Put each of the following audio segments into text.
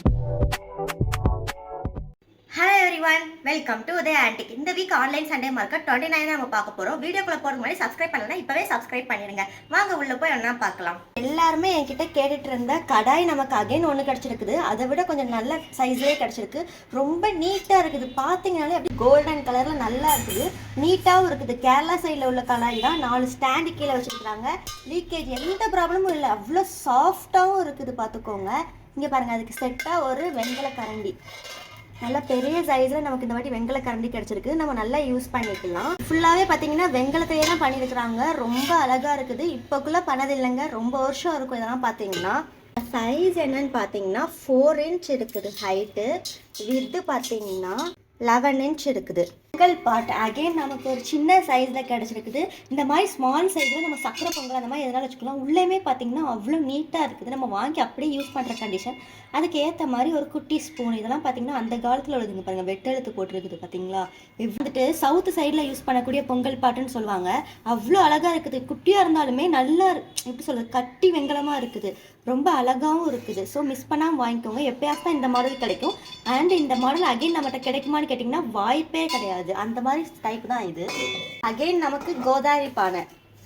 Hi everyone, welcome to Uday Antique. இந்த week online Sunday market 29 நம்ம பார்க்க போறோம். வீடியோக்குள்ள போறதுக்கு முன்னாடி சப்ஸ்கிரைப் பண்ணலனா இப்பவே சப்ஸ்கிரைப் பண்ணிடுங்க. வாங்க உள்ள போய் என்ன பார்க்கலாம். எல்லாரும் என்கிட்ட கேட்டுட்டு இருந்த கடாய் நமக்கு அகைன் ஒன்னு கிடைச்சிருக்குது. அதை விட கொஞ்சம் நல்ல சைஸ்லயே கிடைச்சிருக்கு. ரொம்ப நீட்டா இருக்குது. பாத்தீங்கனாலே அப்படியே கோல்டன் கலர்ல நல்லா இருக்குது. நீட்டாவும் இருக்குது. கேரளா சைடுல உள்ள கடாய் தான். 4 ஸ்டாண்ட் கீழே வச்சிருக்காங்க. லீக்கேஜ் எந்த ப்ராப்ளமும் இல்லை. அவ்வளோ சாஃப்டாவும் இருக்குது பார்த்துக்கோங்க. இங்க பாருங்க, அதுக்கு செட்டா ஒரு வெண்கல கரண்டி நல்லா பெரிய சைஸில் நமக்கு இந்த வாட்டி வெங்கல கரண்டி கிடச்சிருக்கு. நம்ம நல்லா யூஸ் பண்ணிக்கலாம். ஃபுல்லாகவே பார்த்தீங்கன்னா வெங்கலத்தையே தான் பண்ணியிருக்கிறாங்க. ரொம்ப அழகாக இருக்குது. இப்போக்குள்ளே பண்ணது இல்லைங்க, ரொம்ப வருஷம் இருக்கும். இதெல்லாம் பார்த்தீங்கன்னா சைஸ் என்னன்னு பார்த்தீங்கன்னா 4 இன்ச் இருக்குது ஹைட்டு. வித்து பார்த்தீங்கன்னா 11 இன்ச் இருக்குது. பொங்கல் பாட் அகைன் நமக்கு ஒரு சின்ன சைஸில் கிடச்சிருக்குது. இந்த மாதிரி ஸ்மால் சைஸில் நம்ம சக்கரை பொங்கல் அந்த மாதிரி எதனால வச்சுக்கலாம். உள்ளேயுமே பார்த்தீங்கன்னா அவ்வளோ நீட்டாக இருக்குது. நம்ம வாங்கி அப்படியே யூஸ் பண்ணுற கண்டிஷன். அதுக்கு ஏற்ற மாதிரி ஒரு குட்டி ஸ்பூன். இதெல்லாம் பார்த்தீங்கன்னா அந்த காலத்தில் உள்ளதுங்க பாருங்கள், வெட்டெழுத்து போட்டுருக்குது பார்த்தீங்களா. வந்துட்டு சவுத் சைடில் யூஸ் பண்ணக்கூடிய பொங்கல் பாட்டுன்னு சொல்லுவாங்க. அவ்வளோ அழகாக இருக்குது. குட்டியாக இருந்தாலுமே நல்லா எப்படி சொல்கிறது, கட்டி வெங்கலமாக இருக்குது. ரொம்ப அழகாகவும் இருக்குது. ஸோ மிஸ் பண்ணாமல் வாங்கிக்கோங்க. எப்பயாவது தான் இந்த மாடல் கிடைக்கும். அண்ட் இந்த மாடல் அகைன் நம்மகிட்ட கிடைக்குமான்னு கேட்டிங்கன்னா வாய்ப்பே கிடையாது. அந்த மாதிரி டைப் தான் இது. அகைன் நமக்கு கோதாரி பானை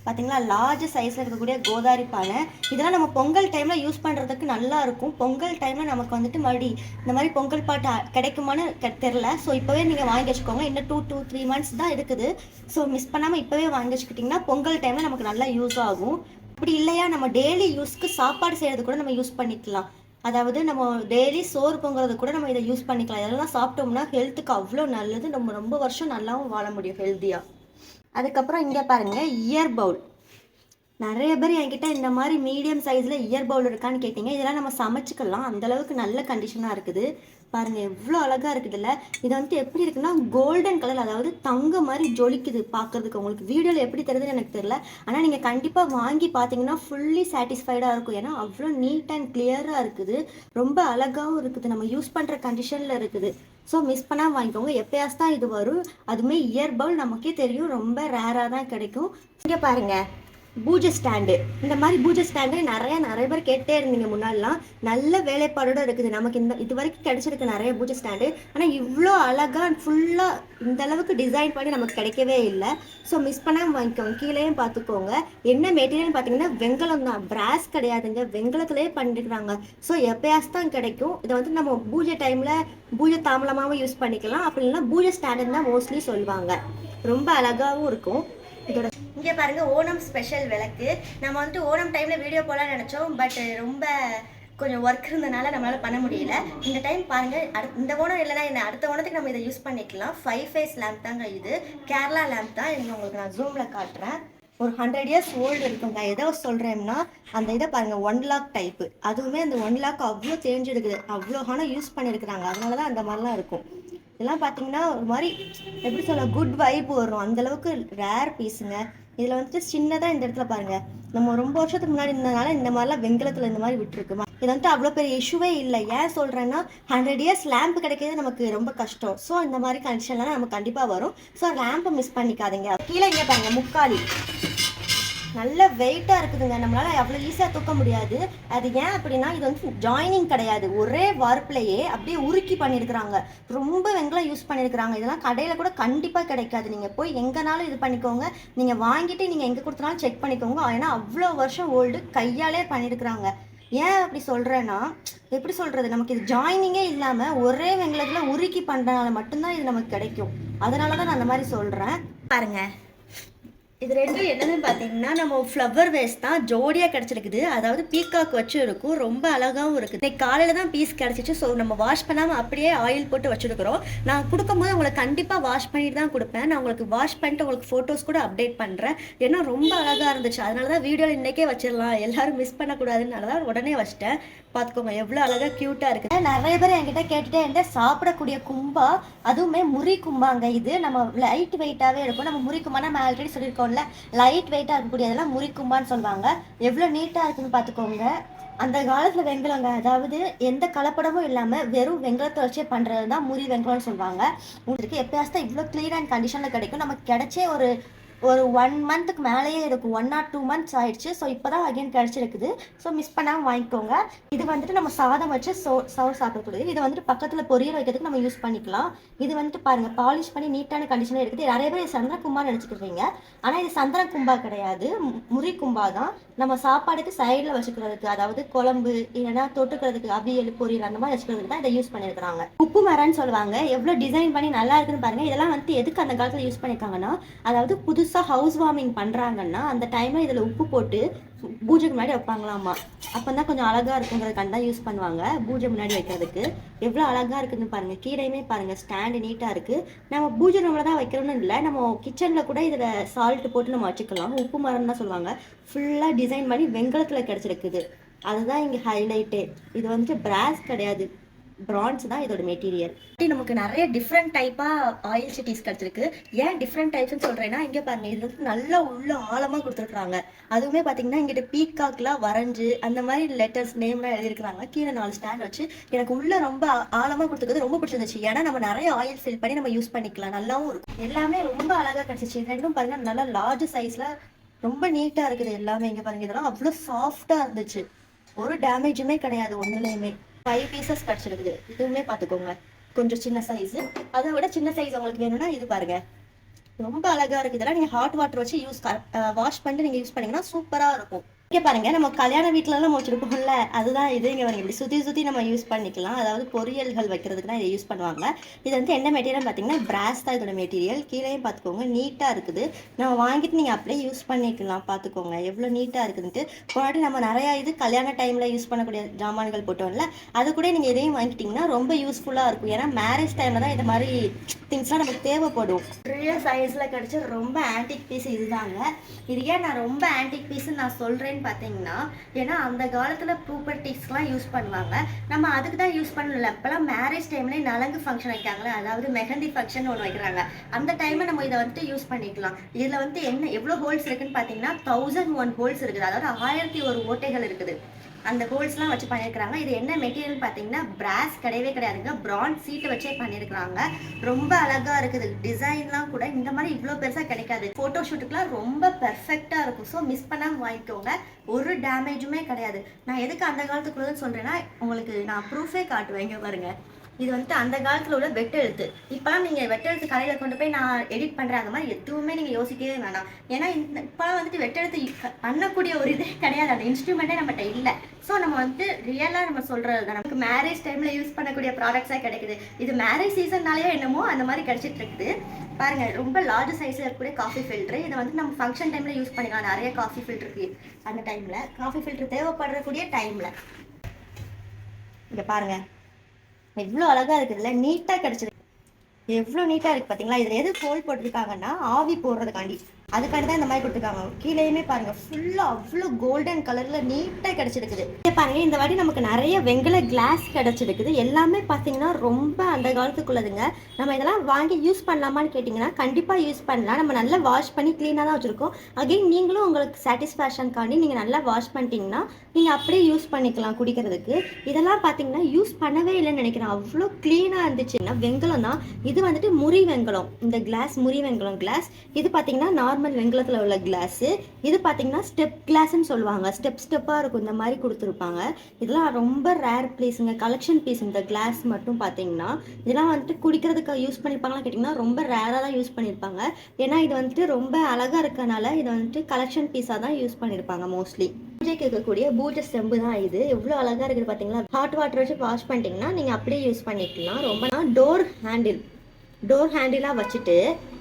பார்த்தீங்களா, லார்ஜ் சைஸில் இருக்கக்கூடிய கோதாரி பானை. இதெல்லாம் நம்ம பொங்கல் டைமில் யூஸ் பண்ணுறதுக்கு நல்லா இருக்கும். பொங்கல் டைமில் நமக்கு வந்துட்டு மறுபடி இந்த மாதிரி பொங்கல் பாட்டு கிடைக்குமான்னு தெரில. ஸோ இப்போவே நீங்கள் வாங்கி வச்சுக்கோங்க. இன்னும் 2 to 3 months தான் இருக்குது. ஸோ மிஸ் பண்ணாமல் இப்போவே வாங்கி வச்சுக்கிட்டிங்கன்னா பொங்கல் டைமில் நமக்கு நல்லா யூஸ் ஆகும். அப்படி இல்லையா, நம்ம டெய்லி யூஸ்க்கு சாப்பாடு செய்கிறது கூட நம்ம யூஸ் பண்ணிக்கலாம். அதாவது நம்ம டெய்லி சோறு பொங்குறது கூட நம்ம இதை யூஸ் பண்ணிக்கலாம். இதெல்லாம் சாப்பிட்டோம்னா ஹெல்த்துக்கு அவ்வளோ நல்லது. நம்ம ரொம்ப வருஷம் நல்லாவும் வாழ முடியும் ஹெல்த்தியாக. அதுக்கப்புறம் இங்கே பாருங்கள், இயர் பவுல். நிறைய பேர் என்கிட்ட இந்த மாதிரி மீடியம் சைஸில் இயர் பவுல் இருக்கான்னு கேட்டிங்க. இதெல்லாம் நம்ம சமைச்சிக்கலாம். அந்தளவுக்கு நல்ல கண்டிஷனாக இருக்குது. பாருங்கள் எவ்வளோ அழகாக இருக்குதுல்ல. இது வந்துட்டு எப்படி இருக்குன்னா கோல்டன் கலர், அதாவது தங்க மாதிரி ஜொலிக்குது பார்க்குறதுக்கு. உங்களுக்கு வீடியோவில் எப்படி தெரியுதுன்னு எனக்கு தெரியல. ஆனால் நீங்கள் கண்டிப்பாக வாங்கி பார்த்தீங்கன்னா ஃபுல்லி சாட்டிஸ்ஃபைடாக இருக்கும். ஏன்னா அவ்வளோ நீட் அண்ட் கிளியராக இருக்குது. ரொம்ப அழகாகவும் இருக்குது. நம்ம யூஸ் பண்ணுற கண்டிஷனில் இருக்குது. ஸோ மிஸ் பண்ணால் வாங்கிக்கோங்க. எப்பயாவது தான் இது வரும். அதுவுமே இயர் பவுல் நமக்கே தெரியும் ரொம்ப ரேராக தான் கிடைக்கும். இங்கே பாருங்கள், பூஜை ஸ்டாண்டு. இந்த மாதிரி பூஜை ஸ்டாண்டு நிறைய பேர் கேட்டே இருந்தீங்க முன்னாடிலாம். நல்ல வேலைப்பாடோடு இருக்குது. நமக்கு இது வரைக்கும் கிடைச்சிருக்கு நிறைய பூஜை ஸ்டாண்டு. ஆனால் இவ்வளோ அழகாக ஃபுல்லாக இந்த அளவுக்கு டிசைன் பண்ணி நமக்கு கிடைக்கவே இல்லை. ஸோ மிஸ் பண்ணாமல் வாங்கிக்கோங்க. கீழேயும் பார்த்துக்கோங்க. என்ன மெட்டீரியல் பார்த்தீங்கன்னா வெங்கலம் தான், பிராஸ் கிடையாதுங்க. வெங்கலத்திலே பண்ணிருக்கிறாங்க. ஸோ எப்பயாவது தான் கிடைக்கும். இதை வந்து நம்ம பூஜை டைமில் பூஜை தாமலமாகவும் யூஸ் பண்ணிக்கலாம். அப்படி இல்லைன்னா பூஜை ஸ்டாண்டுன்னு தான் மோஸ்ட்லி சொல்லுவாங்க. ரொம்ப அழகாகவும் இருக்கும். இதோட இங்கே பாருங்கள், ஓணம் ஸ்பெஷல் விளக்கு. நம்ம வந்துட்டு ஓணம் டைமில் வீடியோ போடலாம்னு நினச்சோம். பட் ரொம்ப கொஞ்சம் ஒர்க் இருந்ததுனால நம்மளால் பண்ண முடியல. இந்த டைம் பாருங்கள், இந்த ஓணம் இல்லைனா என்ன அடுத்த ஓணத்துக்கு நம்ம இதை யூஸ் பண்ணிக்கலாம். 5 ஃபேஸ் லேம்ப் தாங்க இது. கேரளா லேம்ப் தான். இங்கே உங்களுக்கு நான் ஜூமில் காட்டுறேன். ஒரு 100 years ஓல்டு இருக்குங்க. எதோ சொல்கிறேன்னா அந்த இதை பாருங்கள், 1 லாக் டைப்பு. அதுவுமே அந்த 1 லாக் அவ்வளோ தெரிஞ்சிருக்குது. அவ்வளோ ஆனால் யூஸ் பண்ணியிருக்கிறாங்க. அதனால தான் அந்த மாதிரிலாம் இருக்கும். இதெல்லாம் பார்த்தீங்கன்னா ஒரு மாதிரி எப்படி சொல்ல, குட் வைப் வரும். அந்தளவுக்கு ரேர் பீஸுங்க. இதில் வந்துட்டு சின்னதாக இந்த இடத்துல பாருங்கள், நம்ம ரொம்ப வருஷத்துக்கு முன்னாடி இருந்ததுனால இந்த மாதிரிலாம் வெங்கலத்தில் இந்த மாதிரி விட்டுருக்கு. இது வந்துட்டு அவ்வளோ பெரிய இஷ்யூவே இல்லை. ஏன் சொல்கிறேன்னா 100 years லேம்ப் கிடைக்கிறது நமக்கு ரொம்ப கஷ்டம். ஸோ இந்த மாதிரி கண்டிஷன்லாம் நமக்கு கண்டிப்பாக வரும். ஸோ லேம்பை மிஸ் பண்ணிக்காதீங்க. கீழே இங்கே பாருங்கள், முக்காலி. நல்ல வெயிட்டாக இருக்குதுங்க. நம்மளால் அவ்வளோ ஈஸியாக தூக்க முடியாது. அது ஏன் அப்படின்னா இது வந்து ஜாயினிங் கிடையாது. ஒரே வார்ப்லையே அப்படியே உருக்கி பண்ணியிருக்கிறாங்க. ரொம்ப வெங்கலம் யூஸ் பண்ணியிருக்கிறாங்க. இதெல்லாம் கடையில் கூட கண்டிப்பாக கிடைக்காது. நீங்கள் போய் எங்கேனாலும் இது பண்ணிக்கோங்க. நீங்கள் வாங்கிட்டு நீங்கள் எங்கே கொடுத்தனாலும் செக் பண்ணிக்கோங்க. ஏன்னா அவ்வளோ வருஷம் ஓல்டு கையாலே பண்ணியிருக்கிறாங்க. ஏன் அப்படி சொல்கிறேன்னா, எப்படி சொல்கிறது, நமக்கு இது ஜாயினிங்கே இல்லாமல் ஒரே வெங்கலத்தில் உருக்கி பண்ணுறதுனால மட்டும்தான் இது நமக்கு கிடைக்கும். அதனால தான் நான் அந்த மாதிரி சொல்கிறேன். பாருங்கள், இது ரெண்டும் என்னன்னு பார்த்தீங்கன்னா நம்ம ஃப்ளவர் வேஸ்ட் தான் ஜோடியாக கிடச்சிருக்குது. அதாவது பீக்காக் வச்சு இருக்கும். ரொம்ப அழகாகவும் இருக்குது. இன்னைக்கு காலையில் தான் பீஸ் கிடச்சிச்சு. ஸோ நம்ம வாஷ் பண்ணாமல் அப்படியே ஆயில் போட்டு வச்சுருக்கிறோம். நான் கொடுக்கும்போது உங்களுக்கு கண்டிப்பாக வாஷ் பண்ணிட்டு தான் கொடுப்பேன். நான் உங்களுக்கு வாஷ் பண்ணிட்டு உங்களுக்கு ஃபோட்டோஸ் கூட அப்டேட் பண்ணுறேன். ஏன்னா ரொம்ப அழகாக இருந்துச்சு. அதனால தான் வீடியோவில் இன்றைக்கே வச்சிடலாம், எல்லோரும் மிஸ் பண்ணக்கூடாதுனால தான் உடனே வச்சிட்டேன். பார்த்துக்கோங்க எவ்வளோ அழகாக க்யூட்டாக இருக்குது. நிறைய பேர் என்கிட்ட கேட்டுகிட்டே இருந்தேன் சாப்பிடக்கூடிய கும்பா, அதுவுமே முறி கும்பாங்க. இது நம்ம லைட் வெயிட்டாகவே இருக்கும். நம்ம முறி கும்பா நம்ம ஆல்ரெடி சொல்லியிருக்கோம்ல, லைட் வெயிட்டாக இருக்கக்கூடியதெல்லாம் முறி கும்பான்னு சொல்லுவாங்க. எவ்வளோ நீட்டாக இருக்குன்னு பார்த்துக்கோங்க. அந்த காலத்தில் வெங்கலங்க, அதாவது எந்த கலப்படமும் இல்லாமல் வெறும் வெங்கலத்தை வச்சே பண்ணுறது தான் முறி வெங்கலம்னு சொல்லுவாங்க. உங்களுக்கு எப்பயாவது தான் இவ்வளோ க்ளீன் அண்ட் கண்டிஷனில் கிடைக்கும். நமக்கு கிடைச்சே ஒரு ஒரு 1 மந்த்துக்கு மேலேயே இருக்கும், 1 ஆர் 2 மந்த்ஸ் ஆயிடுச்சு. ஸோ இப்போ தான் அகைன் கிடச்சிருக்குது. ஸோ மிஸ் பண்ணாமல் வாங்கிக்கோங்க. இது வந்துட்டு நம்ம சாதம் வச்சு சோறு சாப்பிடக்கூடியது. இது வந்துட்டு பக்கத்தில் பொரியல் வைக்கிறதுக்கு நம்ம யூஸ் பண்ணிக்கலாம். இது வந்துட்டு பாருங்கள், பாலிஷ் பண்ணி நீட்டான கண்டிஷனில் இருக்குது. நிறைய பேர் சந்திர கும்பா நினச்சிக்கிறீங்க, ஆனால் இது சந்திர கும்பா கிடையாது, முறி கும்பா தான். நம்ம சாப்பாடுக்கு சைடில் வச்சுக்கிறதுக்கு, அதாவது குழம்பு இல்லைன்னா தொட்டுக்கிறதுக்கு, அவியல் பொரியல் அந்த மாதிரி வச்சுக்கிறதுக்கு தான் இதை யூஸ் பண்ணியிருக்கிறாங்க. உப்பு மரம்னு சொல்லுவாங்க. எவ்வளோ டிசைன் பண்ணி நல்லா இருக்குன்னு பாருங்கள். இதெல்லாம் வந்துட்டு எதுக்கு அந்த காலத்தில் யூஸ் பண்ணியிருக்காங்கன்னா, அதாவது புதுசாக ஹவுஸ் வார்மிங் பண்ணுறாங்கன்னா அந்த டைமில் இதில் உப்பு போட்டு பூஜைக்கு முன்னாடி வைப்பாங்களாமா. அப்போ தான் கொஞ்சம் அழகாக இருக்குங்கிறதுக்காண்டி தான் யூஸ் பண்ணுவாங்க பூஜை முன்னாடி வைக்கிறதுக்கு. எவ்வளோ அழகாக இருக்குதுன்னு பாருங்கள். கீழையுமே பாருங்கள், ஸ்டாண்டு நீட்டாக இருக்குது. நம்ம பூஜை ரூமில் தான் வைக்கணும்னு இல்லை, நம்ம கிச்சனில் கூட இதில் சால்ட் போட்டு நம்ம வச்சுக்கலாம். உப்பு மரம் தான் சொல்லுவாங்க. ஃபுல்லாக டிசைன் பண்ணி வெங்கலத்தில் கிடச்சிருக்குது. அதுதான் இங்கே ஹைலைட்டே. இது வந்துட்டு பிராஸ் கிடையாது, பிரான்ஸ் தான் இதோட மெட்டீரியல். நமக்கு நிறைய டிஃப்ரெண்ட் டைப்பாக ஆயில் சிட்டிஸ் கிடச்சிருக்கு. ஏன் டிஃப்ரெண்ட் டைப்ஸ்னு சொல்கிறேன்னா, இங்கே பாருங்கள், இது வந்து நல்லா உள்ள ஆழமாக கொடுத்துருக்குறாங்க. அதுவுமே பார்த்தீங்கன்னா இங்கிட்ட பீக்காக்லாம் வரைஞ்சி அந்த மாதிரி லெட்டர்ஸ் நேம்லாம் எழுதியிருக்கிறாங்க. கீழே 4 ஸ்டாண்ட் வச்சு எனக்கு உள்ள ரொம்ப ஆழமாக கொடுத்துருக்குது. ரொம்ப பிடிச்சிருந்துச்சு. ஏன்னா நம்ம நிறைய ஆயில் ஃபில் பண்ணி நம்ம யூஸ் பண்ணிக்கலாம், நல்லாவும் இருக்கும். எல்லாமே ரொம்ப அழகாக கிடச்சிச்சு. ரெண்டும் பாருங்கள், நல்லா லார்ஜ் சைஸில் ரொம்ப நீட்டாக இருக்குது எல்லாமே. இங்கே பாருங்கள், இதெல்லாம் அவ்வளோ சாஃப்டாக இருந்துச்சு. ஒரு டேமேஜுமே கிடையாது ஒன்றுலேயுமே. 5 பீசஸ் கிடச்சிருக்குது. இதுவுமே பார்த்துக்கோங்க, கொஞ்சம் சின்ன சைஸு. அதை விட சின்ன சைஸ் உங்களுக்கு வேணும்னா இது பாருங்க, ரொம்ப அழகா இருக்குது. இதெல்லாம் நீங்கள் ஹாட் வாட்டர் வச்சு வாஷ் பண்ணிட்டு நீங்கள் யூஸ் பண்ணீங்கன்னா சூப்பராக இருக்கும். இங்கே பாருங்க, நம்ம கல்யாண வீட்டிலலாம் நம்ம வச்சுருப்போம்ல, அதுதான் இது. இங்கே பாருங்க, இப்படி சுற்றி நம்ம யூஸ் பண்ணிக்கலாம். அதாவது பொரியல்கள் வைக்கிறதுக்கு தான் இதை யூஸ் பண்ணுவாங்க. இது வந்து என்ன மெட்டீரியல் பார்த்தீங்கன்னா பிராஸ் தான் இதோட மெட்டீரியல். கீழேயும் பார்த்துக்கோங்க, நீட்டாக இருக்குது. நம்ம வாங்கிட்டு நீங்கள் அப்படியே யூஸ் பண்ணிக்கலாம். பார்த்துக்கோங்க எவ்வளோ நீட்டாக இருக்குதுன்ட்டு. முன்னாடி நம்ம நிறையா இது கல்யாண டைமில் யூஸ் பண்ணக்கூடிய ஜாமான்கள் போட்டோம்ல, அது கூட நீங்கள் இதையும் வாங்கிட்டீங்கன்னா ரொம்ப யூஸ்ஃபுல்லாக இருக்கும். ஏன்னா மேரேஜ் டைமில் தான் இந்த மாதிரி திங்ஸ்லாம் நமக்கு தேவைப்படும். பெரிய சைஸில் கிடச்ச ரொம்ப ஆன்டிக் பீஸ் இதுதாங்க. இது ஏன் நான் ரொம்ப ஆன்டிக் பீஸ்ன்னு நான் சொல்கிறேன்னு பார்த்தீங்கன்னா, ஏன்னா அந்த காலத்தில் ப்ராப்பர்ட்டிஸ்லாம் யூஸ் பண்ணுவாங்க. நம்ம அதுக்கு தான் யூஸ் பண்ணல. இப்போலாம் மேரேஜ் டைம்லேயே நலங்கு ஃபங்க்ஷன் வைக்காங்களே, அதாவது மெஹந்தி ஃபங்க்ஷன் ஒன்று வைக்கிறாங்க. அந்த டைமில் நம்ம இதை வந்துட்டு யூஸ் பண்ணிக்கலாம். இதில் வந்து என்ன எவ்வளோ ஹோல்ஸ் இருக்குன்னு பார்த்தீங்கன்னா 1001 ஹோல்ஸ் இருக்குது. அதாவது 1001 ஓட்டைகள் இருக்குது. அந்த ஹோல்ஸ்லாம் வச்சு பண்ணியிருக்கிறாங்க. இது என்ன மெட்டீரியல் பார்த்தீங்கன்னா பிராஸ் கிடையவே கிடையாதுங்க, பிரான்ஸ் சீட்டை வச்சே பண்ணியிருக்கிறாங்க. ரொம்ப அழகாக இருக்குது. டிசைன்லாம் கூட இந்த மாதிரி இவ்வளோ பெருசாக கிடைக்காது. ஃபோட்டோ ஷூட்டுக்குலாம் ரொம்ப பெர்ஃபெக்டாக இருக்கும். ஸோ மிஸ் பண்ணாமல் வாங்கிக்கோங்க, ஒரு டேமேஜுமே கிடையாது. நான் எதுக்கு அந்த காலத்துக்குள்ளதுன்னு சொல்கிறேன்னா, உங்களுக்கு நான் ப்ரூஃபே காட்டுவேன். இங்கே பாருங்க, இது வந்துட்டு அந்த காலத்தில் உள்ள வெட்டெழுத்து. இப்போலாம் நீங்கள் வெட்டெழுத்து கடையில் கொண்டு போய் நான் எடிட் பண்ணுறேன் அந்த மாதிரி எதுவுமே நீங்கள் யோசிக்கவே வேணாம். ஏன்னா இப்போலாம் வந்துட்டு வெட்டெழுத்து பண்ணக்கூடிய ஒரு இதே கிடையாது, அந்த இன்ஸ்ட்ருமெண்ட்டே நம்மகிட்ட இல்லை. ஸோ நம்ம வந்துட்டு ரியலாக நம்ம சொல்கிறது தான். நமக்கு மேரேஜ் டைமில் யூஸ் பண்ணக்கூடிய ப்ராடக்ட்ஸாக கிடைக்குது. இது மேரேஜ் சீசன்னாலேயே என்னமோ அந்த மாதிரி கிடச்சிட்டு இருக்குது. பாருங்கள், ரொம்ப லார்ஜ் சைஸில் இருக்கக்கூடிய காஃபி ஃபில்ட்ரு. இதை வந்து நம்ம ஃபங்க்ஷன் டைமில் யூஸ் பண்ணிக்கலாம். நிறைய காஃபி ஃபில்ட்ருக்கு அந்த டைமில், காஃபி ஃபில்ட்ரு தேவைப்படக்கூடிய டைமில். இங்கே பாருங்கள், எவ்வளோ அழகாக இருக்குதுல்ல, நீட்டாக கிடச்சிருக்கு. எவ்வளோ நீட்டாக இருக்குது பார்த்தீங்களா. இதில் எது ஹோல் போட்டிருக்காங்கன்னா ஆவி போடுறதுக்காண்டி, அதுக்காண்டி தான் இந்த மாதிரி கொடுத்துருக்காங்க. கீழேயுமே பாருங்க, ஃபுல்லாக அவ்வளோ கோல்டன் கலரில் நீட்டாக கிடச்சிருக்குது. பாருங்க, இந்த வாட்டி நமக்கு நிறைய வெங்கல கிளாஸ் கிடச்சிருக்குது. எல்லாமே பார்த்தீங்கன்னா ரொம்ப அந்த காலத்துக்குள்ளதுங்க. நம்ம இதெல்லாம் வாங்கி யூஸ் பண்ணலாமான்னு கேட்டிங்கன்னா கண்டிப்பாக யூஸ் பண்ணலாம். நம்ம நல்லா வாஷ் பண்ணி க்ளீனாக தான் வச்சுருக்கோம். அகைன் நீங்களும் உங்களுக்கு சாட்டிஸ்ஃபேக்ஷனுக்காண்டி நீங்கள் நல்லா வாஷ் பண்ணிட்டீங்கன்னா நீங்கள் அப்படியே யூஸ் பண்ணிக்கலாம் குடிக்கிறதுக்கு. இதெல்லாம் பார்த்தீங்கன்னா யூஸ் பண்ணவே இல்லைன்னு நினைக்கிறேன், அவ்வளோ க்ளீனாக இருந்துச்சுன்னா. வெங்கலம் தான் இது, வந்துட்டு முறி வெங்கலம். இந்த கிளாஸ் முறி வெங்கலம் கிளாஸ். இது பார்த்தீங்கன்னா நார்மல் வெங்கலத்தில் உள்ள கிளாஸு. இது பார்த்தீங்கன்னா ஸ்டெப் கிளாஸ்ன்னு சொல்லுவாங்க. ஸ்டெப்பாக இருக்கும், இந்த மாதிரி கொடுத்துருப்பாங்க. இதெல்லாம் ரொம்ப ரேர் பீஸுங்க, கலெக்ஷன் பீஸ். இந்த கிளாஸ் மட்டும் பார்த்தீங்கன்னா இதெல்லாம் வந்துட்டு குடிக்கிறதுக்கு யூஸ் பண்ணியிருப்பாங்களான்னு கேட்டிங்கன்னா ரொம்ப ரேராக தான் யூஸ் பண்ணியிருப்பாங்க. ஏன்னா இது வந்துட்டு ரொம்ப அழகாக இருக்கனால இதை வந்துட்டு கலெக்ஷன் பீஸாக தான் யூஸ் பண்ணியிருப்பாங்க மோஸ்ட்லி. பூஜைக்கு இருக்கக்கூடிய பூஜை செம்பு தான் இது. எவ்வளோ அழகாக இருக்குது பார்த்தீங்களா. ஹாட் வாட்டர் வச்சு வாஷ் பண்ணிட்டீங்கன்னா நீங்கள் அப்படியே யூஸ் பண்ணிக்கலாம். ரொம்ப டோர் ஹேண்டிலாக வச்சுட்டு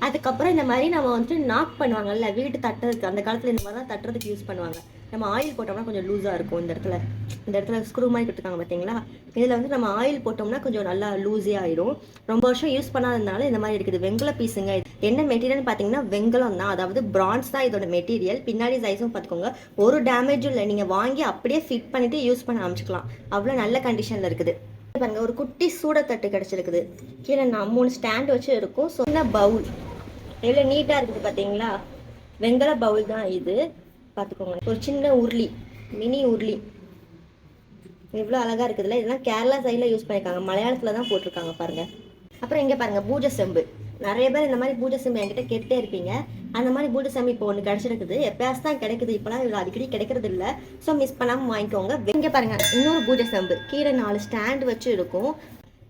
அதுக்கப்புறம் இந்த மாதிரி நம்ம வந்துட்டு நாக் பண்ணுவாங்கல்ல வீட்டு தட்டுறதுக்கு, அந்த காலத்தில் இந்த மாதிரி தான் தட்டுறதுக்கு யூஸ் பண்ணுவாங்க. நம்ம ஆயில் போட்டோம்னா கொஞ்சம் லூஸாக இருக்கும். இந்த இடத்துல ஸ்க்ரூ மாதிரி கொடுத்துருக்காங்க பார்த்தீங்களா. இதில் வந்து நம்ம ஆயில் போட்டோம்னா கொஞ்சம் நல்லா லூஸே ஆயிடும். ரொம்ப வருஷம் யூஸ் பண்ணாததுனால இந்த மாதிரி இருக்குது. வெங்கல பீஸுங்க. என்ன மெட்டீரியல்னு பார்த்தீங்கன்னா வெங்கலம் தான், அதாவது பிரான்ஸ் தான் இதோட மெட்டீரியல். பின்னாடி சைஸும் பார்த்துக்கோங்க, ஒரு டேமேஜும் இல்லை. நீங்கள் வாங்கி அப்படியே ஃபிட் பண்ணிவிட்டு யூஸ் பண்ண ஆரம்பிச்சிக்கலாம். அவ்வளோ நல்ல கண்டிஷனில் இருக்குது. பாருங்க, ஒரு குட்டி சூடத்தட்டு கிடச்சிருக்குது. கீழே 3 ஸ்டாண்ட் வச்சு இருக்கும். சின்ன பவுல் எவ்வளோ நீட்டாக இருக்குது பார்த்தீங்களா. வெங்கல பவுல் தான் இது, பார்த்துக்கோங்க. ஒரு சின்ன உருளி, மினி உருளி, எவ்வளோ அழகாக இருக்குதுல்ல. இதெல்லாம் கேரளா சைடில் யூஸ் பண்ணியிருக்காங்க, மலையாளத்தில் தான் போட்டிருக்காங்க பாருங்கள். அப்புறம் இங்கே பாருங்கள், பூஜை செம்பு. நிறைய பேர் இந்த மாதிரி பூஜை செம்பு என்கிட்ட கேட்டே இருப்பீங்க. அந்த மாதிரி பூஜை செம்பு இப்போ ஒன்று கிடைச்சிருக்குது. எப்பயாச்சும் தான் கிடைக்குது, இப்போலாம் இதில் அடிக்கடி கிடைக்கிறது இல்லை. ஸோ மிஸ் பண்ணாமல் வாங்கிக்கோங்க. இங்கே பாருங்க, இன்னொரு பூஜை செம்பு கீழே 4 ஸ்டாண்ட் வச்சு இருக்கும்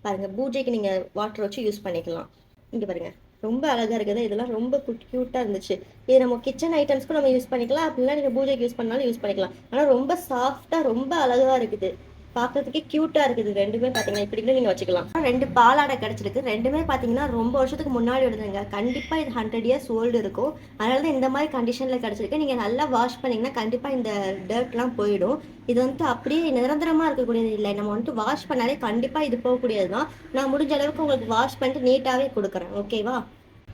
பாருங்க. பூஜைக்கு நீங்கள் வாட்டர் வச்சு யூஸ் பண்ணிக்கலாம். இங்கே பாருங்க, ரொம்ப அழகாக இருக்குது. இதெல்லாம் ரொம்ப க்யூட்டாக இருந்துச்சு. இது நம்ம கிச்சன் ஐட்டம்ஸ்க்கும் நம்ம யூஸ் பண்ணிக்கலாம், அப்படின்னா நீங்கள் பூஜைக்கு யூஸ் பண்ணாலும் யூஸ் பண்ணிக்கலாம். ஆனால் ரொம்ப சாஃப்டாக ரொம்ப அழகாக இருக்குது, பார்க்கறதுக்கே க்யூட்டாக இருக்குது. ரெண்டுமே பார்த்தீங்கன்னா இப்படி கூட நீங்கள் வச்சுக்கலாம். 2 பாலாடை கிடச்சிருக்கு. ரெண்டுமே பார்த்தீங்கன்னா ரொம்ப வருஷத்துக்கு முன்னாடி எடுத்துங்க. கண்டிப்பாக இது 100 years ஓல்டு இருக்கும். அதனால தான் இந்த மாதிரி கண்டிஷனில் கிடச்சிருக்கு. நீங்கள் நல்லா வாஷ் பண்ணிங்கன்னா கண்டிப்பாக இந்த டர்ட்லாம் போயிடும். இது வந்துட்டு அப்படியே நிரந்தரமாக இருக்கக்கூடியது இல்லை. நம்ம வந்துட்டு வாஷ் பண்ணாலே கண்டிப்பாக இது போகக்கூடியது தான். நான் முடிஞ்ச அளவுக்கு உங்களுக்கு வாஷ் பண்ணிட்டு நீட்டாகவே கொடுக்குறேன், ஓகேவா?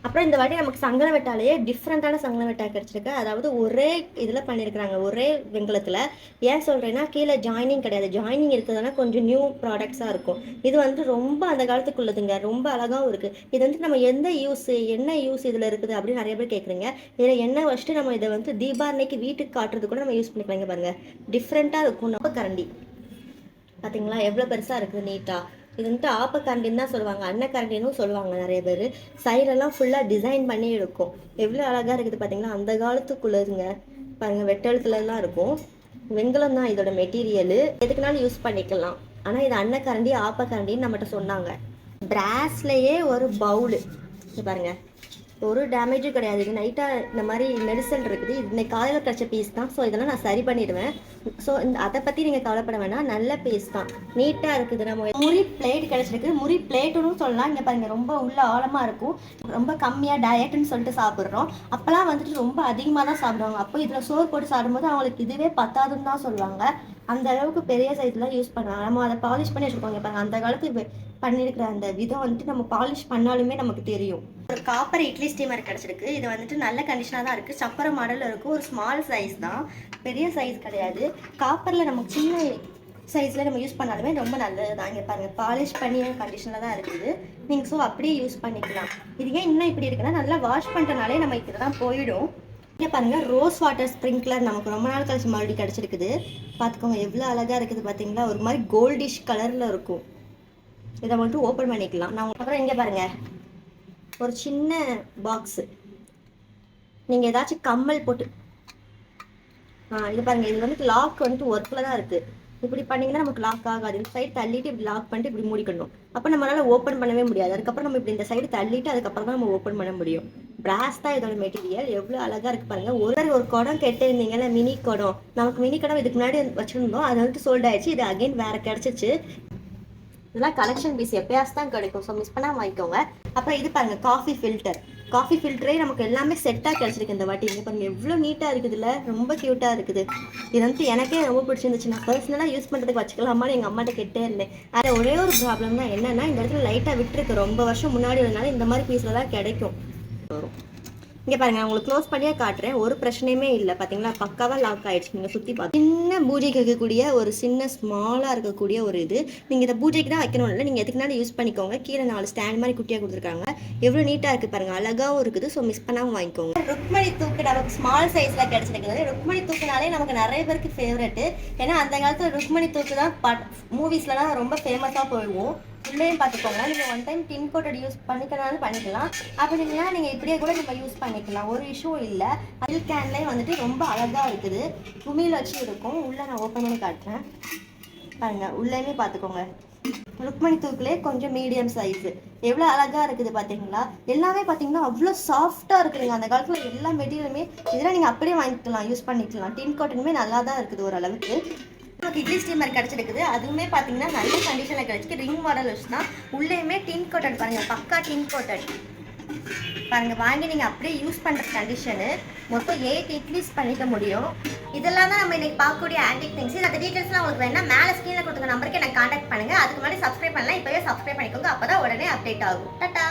அப்புறம் இந்த வாட்டி நமக்கு சங்கர வெட்டாலேயே டிஃப்ரெண்ட்டான சங்கர வெட்டா கிடச்சிருக்கு. அதாவது ஒரே இதில் பண்ணியிருக்கிறாங்க, ஒரே வெங்கலத்தில். ஏன் சொல்கிறேன்னா, கீழே ஜாயினிங் கிடையாது. ஜாயினிங் இருக்கிறதுனா கொஞ்சம் நியூ ப்ராடக்ட்ஸாக இருக்கும். இது வந்து ரொம்ப அந்த காலத்துக்குள்ளதுங்க, ரொம்ப அழகாகவும் இருக்குது. இது வந்து நம்ம எந்த என்ன யூஸ் இதில் இருக்குது அப்படின்னு நிறைய பேர் கேட்குறீங்க. இதில் எண்ணெய் வச்சுட்டு நம்ம இதை வந்து தீபாவளிக்கு வீட்டுக்கு காட்டுறது கூட நம்ம யூஸ் பண்ணிக்கலாங்க. பாருங்கள், டிஃப்ரெண்ட்டாக இருக்கும். நம்ம கரண்டி பார்த்தீங்களா எவ்வளோ பெருசாக இருக்குது, நீட்டாக. இது வந்துட்டு ஆப்பக்கரண்டின்னு தான் சொல்லுவாங்க, அன்னக்கரண்டின்னு சொல்லுவாங்க நிறைய பேர். சைடெல்லாம் ஃபுல்லாக டிசைன் பண்ணி இருக்கும். எவ்வளோ அழகாக இருக்குது பார்த்தீங்களா, அந்த காலத்துக்குள்ளதுங்க. பாருங்கள், வெட்டெழுத்துலலாம் இருக்கும். வெண்கலம் தான் இதோட மெட்டீரியலு, எதுக்குனாலும் யூஸ் பண்ணிக்கலாம். ஆனால் இது அன்னக்கரண்டி ஆப்பக்கரண்டின்னு நம்மகிட்ட சொன்னாங்க. பிராஸ்லேயே ஒரு பவுலு பாருங்கள், ஒரு டேமேஜும் கிடையாது. இது நைட்டாக இந்த மாதிரி மெடிசல் இருக்குது. இது இன்னைக்கு காலையில் கிடச்ச பீஸ் தான். ஸோ இதெல்லாம் நான் சரி பண்ணிடுவேன். ஸோ அதை பற்றி நீங்கள் கவலைப்பட வேணாம், நல்ல பீஸ் தான், நீட்டாக இருக்குது. நம்ம முறி பிளேட் கிடச்சிருக்கு. முறி பிளேட்டுன்னு சொல்லலாம். இங்கே பாருங்கள், ரொம்ப உள்ள ஆழமாக இருக்கும். ரொம்ப கம்மியாக டயட்டுன்னு சொல்லிட்டு சாப்பிட்றோம். அப்போலாம் வந்துட்டு ரொம்ப அதிகமாக தான் சாப்பிடுவாங்க. அப்போ இதில் சோறு போட்டு சாப்பிடும்போது அவங்களுக்கு இதுவே பத்தாதுன்னு தான் சொல்லுவாங்க. அந்த அளவுக்கு பெரிய சைஸ்லாம் யூஸ் பண்ணுவாங்க. நம்ம அதை பாலிஷ் பண்ணி வச்சுருக்கோங்க பாருங்கள். அந்த காலத்துக்கு பண்ணியிருக்கிற அந்த விதம் வந்துட்டு நம்ம பாலிஷ் பண்ணாலுமே நமக்கு தெரியும். ஒரு காப்பர் இட்லி ஸ்டீமர் கிடச்சிருக்கு. இது வந்துட்டு நல்ல கண்டிஷனாக தான் இருக்குது. சப்பர மாடலில் இருக்குது. ஒரு ஸ்மால் சைஸ் தான், பெரிய சைஸ் கிடையாது. காப்பரில் நமக்கு சின்ன சைஸில் நம்ம யூஸ் பண்ணாலுமே ரொம்ப நல்லது தான். இங்கே பாருங்கள், பாலிஷ் பண்ணி கண்டிஷனில் தான் இருக்குது. நீங்கள் ஸோ அப்படியே யூஸ் பண்ணிக்கலாம். இது ஏன் இன்னும் இப்படி இருக்குன்னா, நல்லா வாஷ் பண்ணுறனாலே நம்ம இப்படி தான் போயிடும். இங்கே பாருங்கள், ரோஸ் வாட்டர் ஸ்ப்ரிங்க்லர் நமக்கு ரொம்ப நாள் கழிச்சு மறுபடியும் கிடச்சிருக்குது. பார்த்துக்கோங்க, எவ்வளோ அழகாக இருக்குது பார்த்தீங்களா. ஒரு மாதிரி கோல்டிஷ் கலரில் இருக்கும். இதை மட்டும் ஓப்பன் பண்ணிக்கலாம். நான் அப்புறம் இங்கே பாருங்கள், ஒரு சின்ன பாக்ஸு. நீங்கள் ஏதாச்சும் கம்மல் போட்டு இது பாருங்கள், இது வந்துட்டு லாக் வந்துட்டு ஒர்க்கில் தான் இருக்குது. இப்படி பண்ணிங்கன்னா நமக்கு லாக் ஆகாது. இந்த சைடு தள்ளிட்டு இப்படி லாக் பண்ணிட்டு இப்படி மூடிக்கணும். அப்போ நம்மளால் ஓப்பன் பண்ணவே முடியாது. அதுக்கப்புறம் நம்ம இப்படி இந்த சைடு தள்ளிட்டு அதுக்கப்புறம் தான் நம்ம ஓப்பன் பண்ண முடியும். பிராஸ் தான் இதோட மெட்டீரியல். எவ்வளோ அழகாக இருக்குது பாருங்கள். ஒரு குடம் கேட்டிருந்தீங்கல்ல, மினி குடம். நமக்கு மினி குடம் இதுக்கு முன்னாடி வச்சுருந்தோம், அது வந்துட்டு சோல்ட் ஆயிடுச்சு. இது அகைன் வேறு கிடச்சிச்சு. இதெல்லாம் கலெக்ஷன் பீஸ் எப்பயாச்சும் தான் கிடைக்கும். ஸோ மிஸ் பண்ணாமல் வாங்கிக்கோங்க. அப்புறம் இது பாருங்கள், காஃபி ஃபில்டர். காஃபி ஃபில்டரே நமக்கு எல்லாமே செட்டாக கிடச்சிருக்கு இந்த வாட்டி. இங்கே பாருங்கள், எவ்வளோ நீட்டாக இருக்குதுல்ல, ரொம்ப க்யூட்டாக இருக்குது. இது வந்துட்டு எனக்கே ரொம்ப பிடிச்சிருந்துச்சு. நான் பர்சனலாக யூஸ் பண்ணுறதுக்கு வச்சுக்கலாமான்னு எங்கள் அம்மாட்ட கேட்டே இருந்தேன். அதில் ஒரே ஒரு ப்ராப்ளம் தான் என்னென்னா, இந்த இடத்துல லைட்டாக விட்டுருக்கு. ரொம்ப வருஷம் முன்னாடி இருந்தனால இந்த மாதிரி பீஸில் தான் கிடைக்கும். வரும். இங்கே பாருங்கள், உங்களுக்கு க்ளோஸ் பண்ணியே காட்டுறேன். ஒரு பிரச்சனையுமே இல்லை. பார்த்தீங்களா, பக்காவாக லாக் ஆகிடுச்சு. நீங்கள் சுற்றி பார்த்து சின்ன பூஜைக்கு இருக்கக்கூடிய ஒரு சின்ன ஸ்மாலாக இருக்கக்கூடிய ஒரு இது. நீங்கள் இதை பூஜைக்கு தான் வைக்கணும் இல்லை, நீங்கள் எதுக்குனாலும் யூஸ் பண்ணிக்கோங்க. கீழே 4 ஸ்டாண்ட் மாதிரி குட்டியாக கொடுத்துருக்காங்க. எவ்வளோ நீட்டாக இருக்குது பாருங்கள், அழகாகவும் இருக்குது. ஸோ மிஸ் பண்ணாமல் வாங்கிக்கோங்க. ருக்மணி தூக்கு நமக்கு ஸ்மால் சைஸில் கிடச்சிருக்குது. ருக்மணி தூக்குனாலே நமக்கு நிறைய பேருக்கு ஃபேவரெட்டு. ஏன்னா அந்த காலத்தில் ருக்மணி தூக்கு தான் மூவிஸ்லாம் ரொம்ப ஃபேமஸாக போயிடுவோம். உள்ளேயும் பார்த்துக்கோங்க. நீங்கள் ஒன் டைம் டின் கோட்டட் யூஸ் பண்ணிக்கனாலும் பண்ணிக்கலாம். அப்படி இல்லைன்னா நீங்கள் இப்படியே கூட நம்ம யூஸ் பண்ணிக்கலாம், ஒரு இஷ்யூ இல்லை. அதில் கேன்லேயே வந்துட்டு ரொம்ப அழகாக இருக்குது. குமிழ் வச்சு இருக்கும். உள்ளே நான் ஓப்பன் பண்ணி காட்டுறேன் பாருங்கள். உள்ளேயுமே பார்த்துக்கோங்க, ருக்மணி தூக்கிலே கொஞ்சம் மீடியம் சைஸு. எவ்வளோ அழகாக இருக்குது பார்த்தீங்களா. எல்லாமே பார்த்தீங்கன்னா அவ்வளோ சாஃப்டாக இருக்குதுங்க. அந்த காலத்தில் எல்லா மெட்டீரியலுமே இதெல்லாம் நீங்கள் அப்படியே வாங்கிக்கலாம், யூஸ் பண்ணிக்கலாம். டின் கோட்டனுமே நல்லா தான் இருக்குது ஓரளவுக்கு. நமக்கு இட்லி ஸ்டீமர் கிடச்சிருக்குது. அதுவுமே பார்த்தீங்கன்னா நல்ல கண்டிஷனில் கிடச்சிருக்கு. ரிங் மாடல் வச்சு தான். உள்ளேயுமே டின் கோட்டட் பாருங்கள், பக்கா டின் கோட்டட் பாருங்கள். வாங்கி நீங்கள் அப்படியே யூஸ் பண்ணுற கண்டிஷனு. மொத்தம் 8 இட்லிஸ் பண்ணிக்க முடியும். இதெல்லாம் தான் நம்ம இன்னைக்கு பார்க்கக்கூடிய ஆன்டிக் திங்ஸ். அந்த டீட்டெயில்ஸ்லாம் உங்களுக்கு வேணா மேலே ஸ்க்ரீனில் கொடுத்துருக்க நம்பருக்கு எனக்கு கான்டாக்ட் பண்ணுங்கள். அதுக்கு முன்னாடி சப்ஸ்கிரைப் பண்ணலாம், இப்போவே சப்ஸ்கிரைப் பண்ணிக்கோங்க. அப்போ தான் உடனே அப்டேட் ஆகும். டாடா.